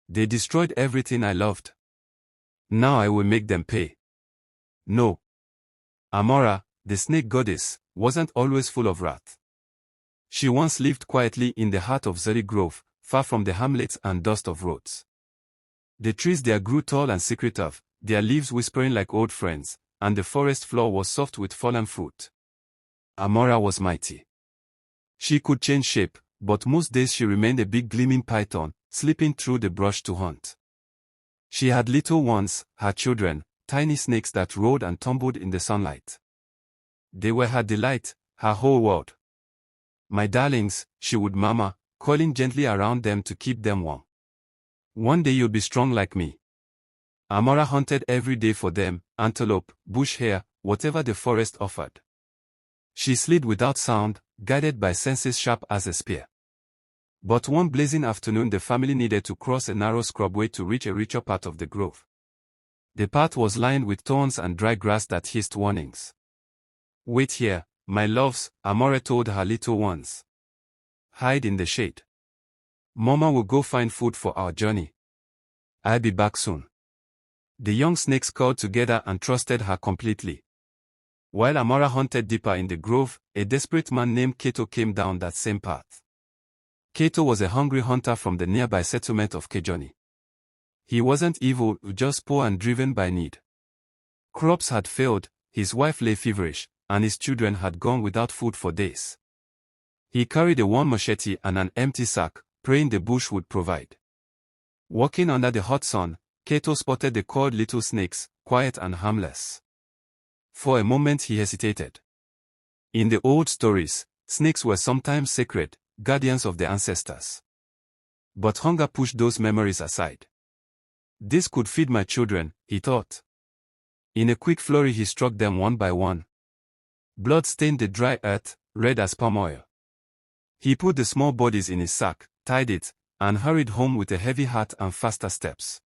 They destroyed everything I loved. Now I will make them pay. No. Amara, the snake goddess, wasn't always full of wrath. She once lived quietly in the heart of Zuri Grove, far from the hamlets and dust of roads. The trees there grew tall and secretive, their leaves whispering like old friends, and the forest floor was soft with fallen fruit. Amara was mighty. She could change shape, but most days she remained a big gleaming python, slipping through the brush to hunt. She had little ones, her children, tiny snakes that rolled and tumbled in the sunlight. They were her delight, her whole world. My darlings, she would murmur, coiling gently around them to keep them warm. One day you'll be strong like me. Amara hunted every day for them, antelope, bush hare, whatever the forest offered. She slid without sound, guided by senses sharp as a spear. But one blazing afternoon the family needed to cross a narrow scrubway to reach a richer part of the grove. The path was lined with thorns and dry grass that hissed warnings. "Wait here, my loves," Amara told her little ones. "Hide in the shade. Mama will go find food for our journey. I'll be back soon." The young snakes curled together and trusted her completely. While Amara hunted deeper in the grove, a desperate man named Kato came down that same path. Kato was a hungry hunter from the nearby settlement of Kejoni. He wasn't evil, just poor and driven by need. Crops had failed, his wife lay feverish, and his children had gone without food for days. He carried a worn machete and an empty sack, praying the bush would provide. Walking under the hot sun, Kato spotted the coiled little snakes, quiet and harmless. For a moment he hesitated. In the old stories, snakes were sometimes sacred, guardians of the ancestors. But hunger pushed those memories aside. This could feed my children, he thought. In a quick flurry he struck them one by one. Blood stained the dry earth, red as palm oil. He put the small bodies in his sack, tied it, and hurried home with a heavy heart and faster steps.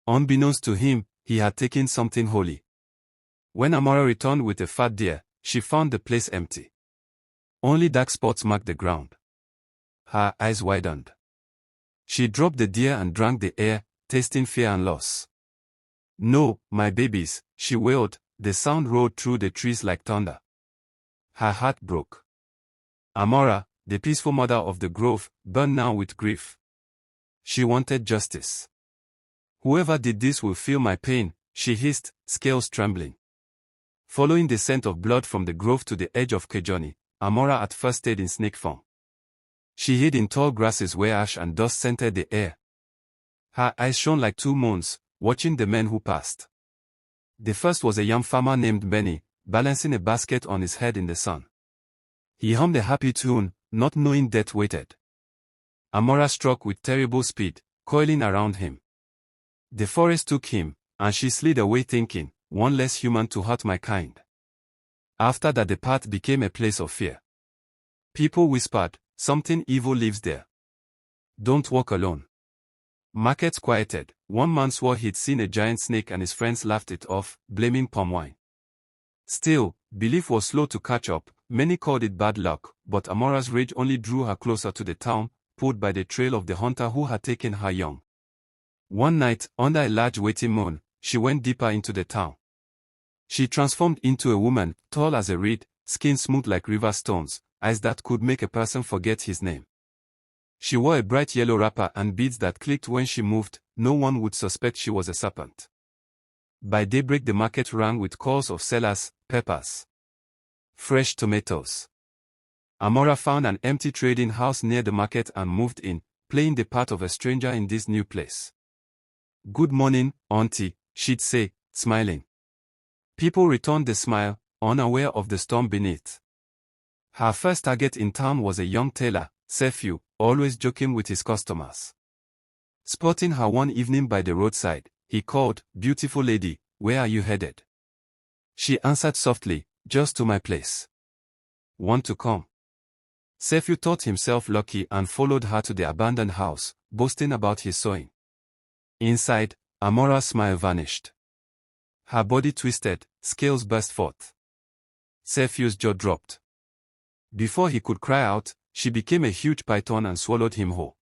Unbeknownst to him, he had taken something holy. When Amara returned with a fat deer, she found the place empty. Only dark spots marked the ground. Her eyes widened. She dropped the deer and drank the air, tasting fear and loss. "No, my babies," she wailed, the sound rolled through the trees like thunder. Her heart broke. Amara, the peaceful mother of the grove, burned now with grief. She wanted justice. "Whoever did this will feel my pain," she hissed, scales trembling. Following the scent of blood from the grove to the edge of Kejoni, Amara at first stayed in snake form. She hid in tall grasses where ash and dust scented the air. Her eyes shone like two moons, watching the men who passed. The first was a young farmer named Benny, balancing a basket on his head in the sun. He hummed a happy tune, not knowing death waited. Amara struck with terrible speed, coiling around him. The forest took him, and she slid away thinking, "One less human to hurt my kind." After that the path became a place of fear. People whispered, "Something evil lives there. Don't walk alone." Markets quieted. One man swore he'd seen a giant snake and his friends laughed it off, blaming palm wine. Still, belief was slow to catch up. Many called it bad luck, but Amara's rage only drew her closer to the town, pulled by the trail of the hunter who had taken her young. One night, under a large waiting moon, she went deeper into the town. She transformed into a woman, tall as a reed, skin smooth like river stones, eyes that could make a person forget his name. She wore a bright yellow wrapper and beads that clicked when she moved. No one would suspect she was a serpent. By daybreak the market rang with calls of sellers, peppers, fresh tomatoes. Amara found an empty trading house near the market and moved in, playing the part of a stranger in this new place. "Good morning, auntie," she'd say, smiling. People returned the smile, unaware of the storm beneath. Her first target in town was a young tailor, Sefiu, always joking with his customers. Spotting her one evening by the roadside, he called, "Beautiful lady, where are you headed?" She answered softly, "Just to my place." "Want to come?" Sefiu thought himself lucky and followed her to the abandoned house, boasting about his sewing. Inside, Amara's smile vanished. Her body twisted, scales burst forth. Sefiu's jaw dropped. Before he could cry out, she became a huge python and swallowed him whole.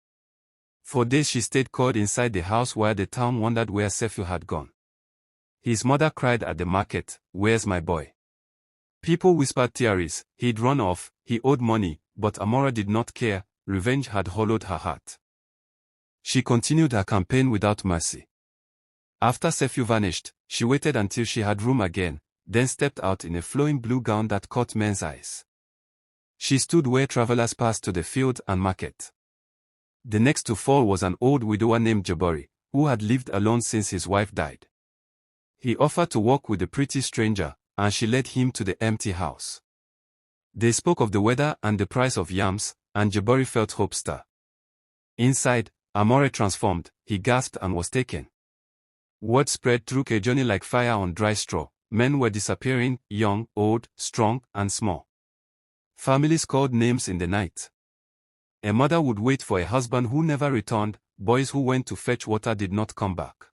For days she stayed coiled inside the house while the town wondered where Sefiu had gone. His mother cried at the market, "Where's my boy?" People whispered theories, he'd run off, he owed money, but Amara did not care, revenge had hollowed her heart. She continued her campaign without mercy. After Sefiu vanished, she waited until she had room again, then stepped out in a flowing blue gown that caught men's eyes. She stood where travelers passed to the field and market. The next to fall was an old widower named Jabari, who had lived alone since his wife died. He offered to walk with the pretty stranger, and she led him to the empty house. They spoke of the weather and the price of yams, and Jabari felt hope stir. Inside, Amara transformed, he gasped and was taken. Word spread through Kejoni like fire on dry straw. Men were disappearing, young, old, strong, and small. Families called names in the night. A mother would wait for a husband who never returned, boys who went to fetch water did not come back.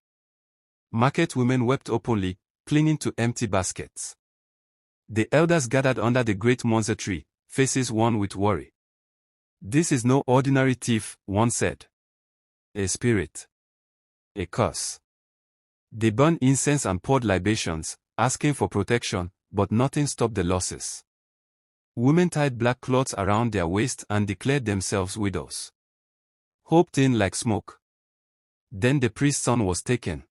Market women wept openly, clinging to empty baskets. The elders gathered under the great Monza tree, faces worn with worry. "This is no ordinary thief," one said. "A spirit. A curse." They burned incense and poured libations, asking for protection, but nothing stopped the losses. Women tied black cloths around their waists and declared themselves widows. Hope thinned like smoke. Then the priest's son was taken.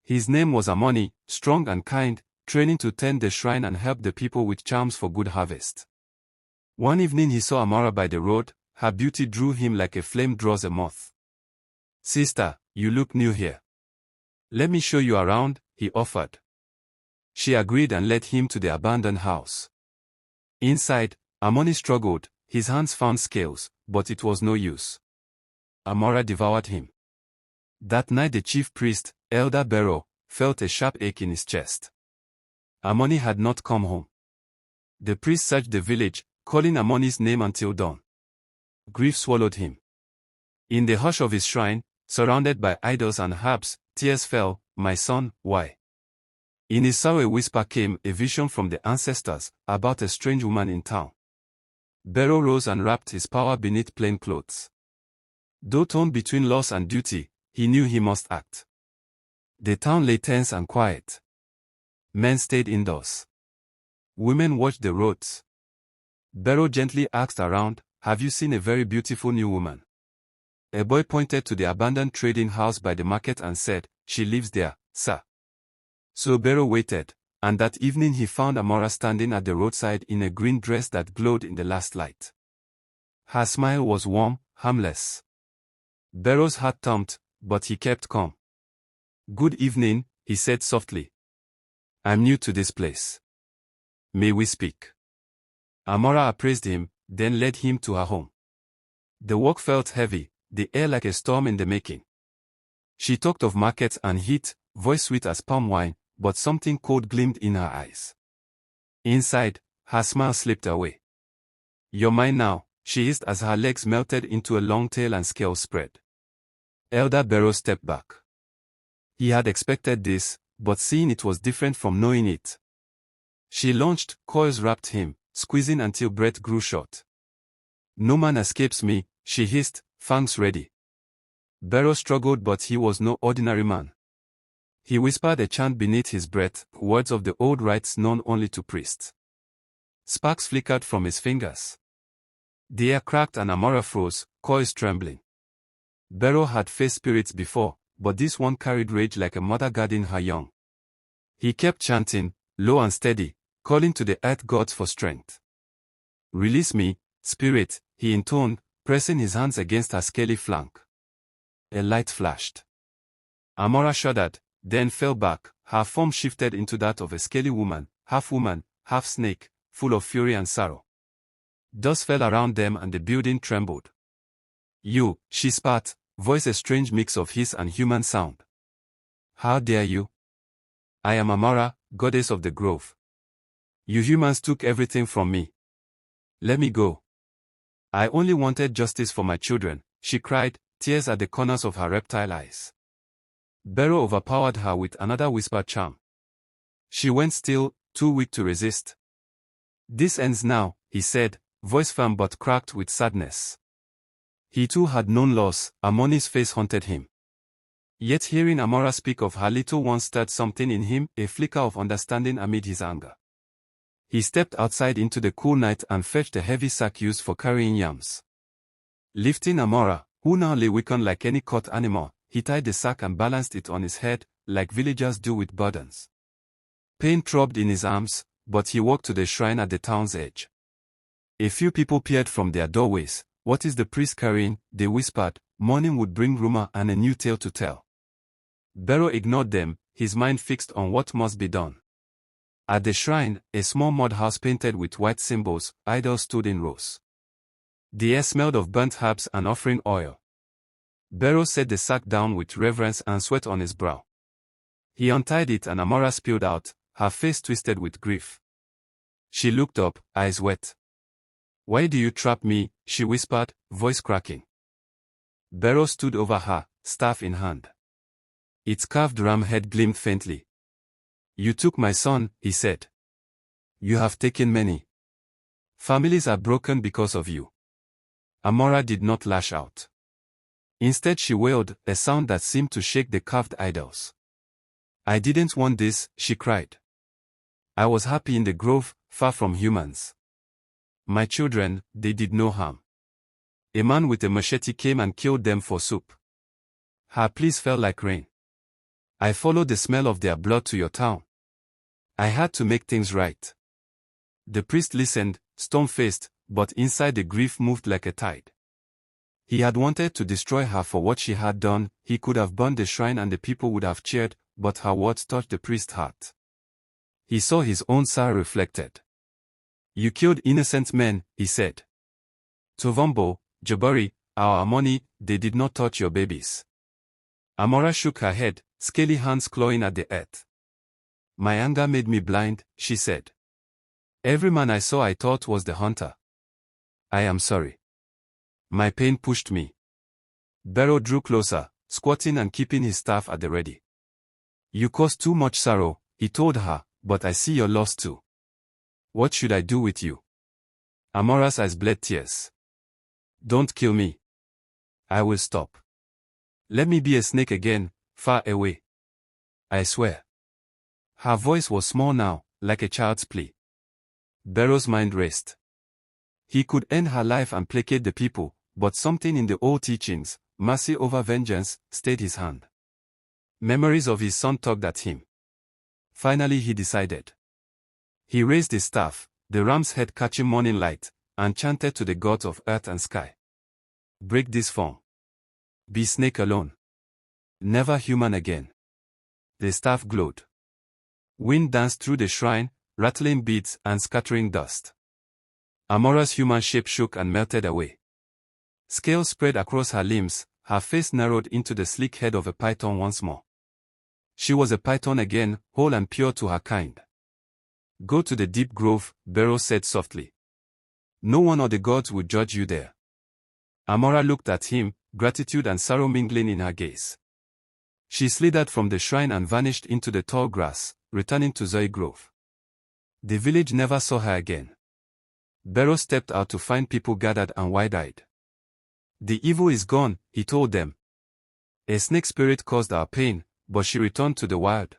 His name was Amoni, strong and kind, training to tend the shrine and help the people with charms for good harvest. One evening he saw Amara by the road, her beauty drew him like a flame draws a moth. "Sister, you look new here. Let me show you around," he offered. She agreed and led him to the abandoned house. Inside, Amoni struggled, his hands found scales, but it was no use. Amara devoured him. That night the chief priest, Elder Bero, felt a sharp ache in his chest. Amoni had not come home. The priest searched the village, calling Amoni's name until dawn. Grief swallowed him. In the hush of his shrine, surrounded by idols and herbs, tears fell. "My son, why?" In his sorrow a whisper came, a vision from the ancestors, about a strange woman in town. Bero rose and wrapped his power beneath plain clothes. Though torn between loss and duty, he knew he must act. The town lay tense and quiet. Men stayed indoors. Women watched the roads. Bero gently asked around, "Have you seen a very beautiful new woman?" A boy pointed to the abandoned trading house by the market and said, "She lives there, sir." So Bero waited, and that evening he found Amara standing at the roadside in a green dress that glowed in the last light. Her smile was warm, harmless. Bero's heart thumped, but he kept calm. "Good evening," he said softly. "I'm new to this place. May we speak?" Amara appraised him, then led him to her home. The walk felt heavy, the air like a storm in the making. She talked of markets and heat, voice sweet as palm wine, but something cold gleamed in her eyes. Inside, her smile slipped away. "You're mine now," she hissed as her legs melted into a long tail and scales spread. Elder Bero stepped back. He had expected this, but seeing it was different from knowing it. She launched, coils wrapped him, squeezing until breath grew short. "No man escapes me," she hissed, fangs ready. Bero struggled, but he was no ordinary man. He whispered a chant beneath his breath, words of the old rites known only to priests. Sparks flickered from his fingers. The air cracked and Amara froze, coils trembling. Bero had faced spirits before, but this one carried rage like a mother guarding her young. He kept chanting, low and steady, calling to the earth gods for strength. "Release me, spirit," he intoned, pressing his hands against her scaly flank. A light flashed. Amara shuddered, then fell back, her form shifted into that of a scaly woman, half snake, full of fury and sorrow. Dust fell around them and the building trembled. "You," she spat, voice a strange mix of hiss and human sound. "How dare you? I am Amara, goddess of the grove. You humans took everything from me. Let me go. I only wanted justice for my children," she cried, tears at the corners of her reptile eyes. Bero overpowered her with another whispered charm. She went still, too weak to resist. "This ends now," he said, voice firm but cracked with sadness. He too had known loss. Harmony's face haunted him. Yet hearing Amara speak of her little one stirred something in him, a flicker of understanding amid his anger. He stepped outside into the cool night and fetched a heavy sack used for carrying yams. Lifting Amara, who now lay weakened like any caught animal, he tied the sack and balanced it on his head, like villagers do with burdens. Pain throbbed in his arms, but he walked to the shrine at the town's edge. A few people peered from their doorways. "What is the priest carrying?" they whispered. Morning would bring rumor and a new tale to tell. Barrow ignored them, his mind fixed on what must be done. At the shrine, a small mud house painted with white symbols, idols stood in rows. The air smelled of burnt herbs and offering oil. Barrow set the sack down with reverence and sweat on his brow. He untied it and Amara spilled out, her face twisted with grief. She looked up, eyes wet. "Why do you trap me?" she whispered, voice cracking. Barrow stood over her, staff in hand. Its carved ram head gleamed faintly. "You took my son," he said. "You have taken many. Families are broken because of you." Amara did not lash out. Instead she wailed, a sound that seemed to shake the carved idols. "I didn't want this," she cried. "I was happy in the grove, far from humans. My children, they did no harm. A man with a machete came and killed them for soup." Her pleas fell like rain. "I followed the smell of their blood to your town. I had to make things right." The priest listened, stone-faced, but inside the grief moved like a tide. He had wanted to destroy her for what she had done. He could have burned the shrine and the people would have cheered, but her words touched the priest's heart. He saw his own sorrow reflected. "You killed innocent men," he said. "Tovombo, Jabari, our Harmony, they did not touch your babies." Amara shook her head, scaly hands clawing at the earth. "My anger made me blind," she said. "Every man I saw I thought was the hunter. I am sorry. My pain pushed me." Barrow drew closer, squatting and keeping his staff at the ready. "You caused too much sorrow," he told her, "but I see your loss too. What should I do with you?" Amara's eyes bled tears. "Don't kill me. I will stop. Let me be a snake again, far away. I swear." Her voice was small now, like a child's plea. Barrow's mind raced. He could end her life and placate the people, but something in the old teachings, mercy over vengeance, stayed his hand. Memories of his son tugged at him. Finally he decided. He raised his staff, the ram's head catching morning light, and chanted to the gods of earth and sky. "Break this form. Be snake alone. Never human again." The staff glowed. Wind danced through the shrine, rattling beads and scattering dust. Amara's human shape shook and melted away. Scales spread across her limbs, her face narrowed into the sleek head of a python once more. She was a python again, whole and pure to her kind. "Go to the deep grove," Barrow said softly. "No one or the gods will judge you there." Amara looked at him, gratitude and sorrow mingling in her gaze. She slithered from the shrine and vanished into the tall grass, returning to Zoe Grove. The village never saw her again. Barrow stepped out to find people gathered and wide-eyed. "The evil is gone," he told them. "A snake spirit caused our pain, but she returned to the wild."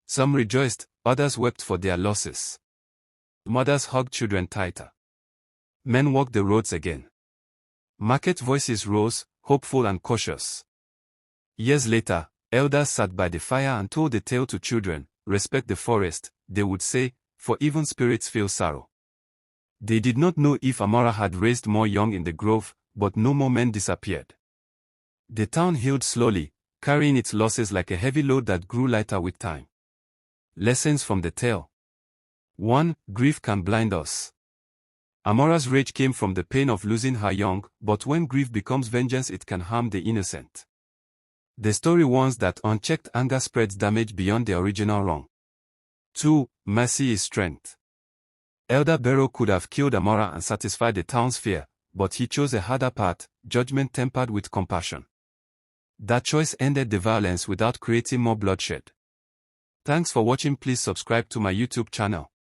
Some rejoiced, others wept for their losses. Mothers hugged children tighter. Men walked the roads again. Market voices rose, hopeful and cautious. Years later, elders sat by the fire and told the tale to children. "Respect the forest," they would say, "for even spirits feel sorrow." They did not know if Amara had raised more young in the grove, but no more men disappeared. The town healed slowly, carrying its losses like a heavy load that grew lighter with time. Lessons from the tale. 1. Grief can blind us. Amara's rage came from the pain of losing her young, but when grief becomes vengeance it can harm the innocent. The story warns that unchecked anger spreads damage beyond the original wrong. 2. Mercy is strength. Elder Barrow could have killed Amara and satisfied the town's fear, but he chose a harder path, judgment tempered with compassion. That choice ended the violence without creating more bloodshed. Thanks for watching. Please subscribe to my YouTube channel.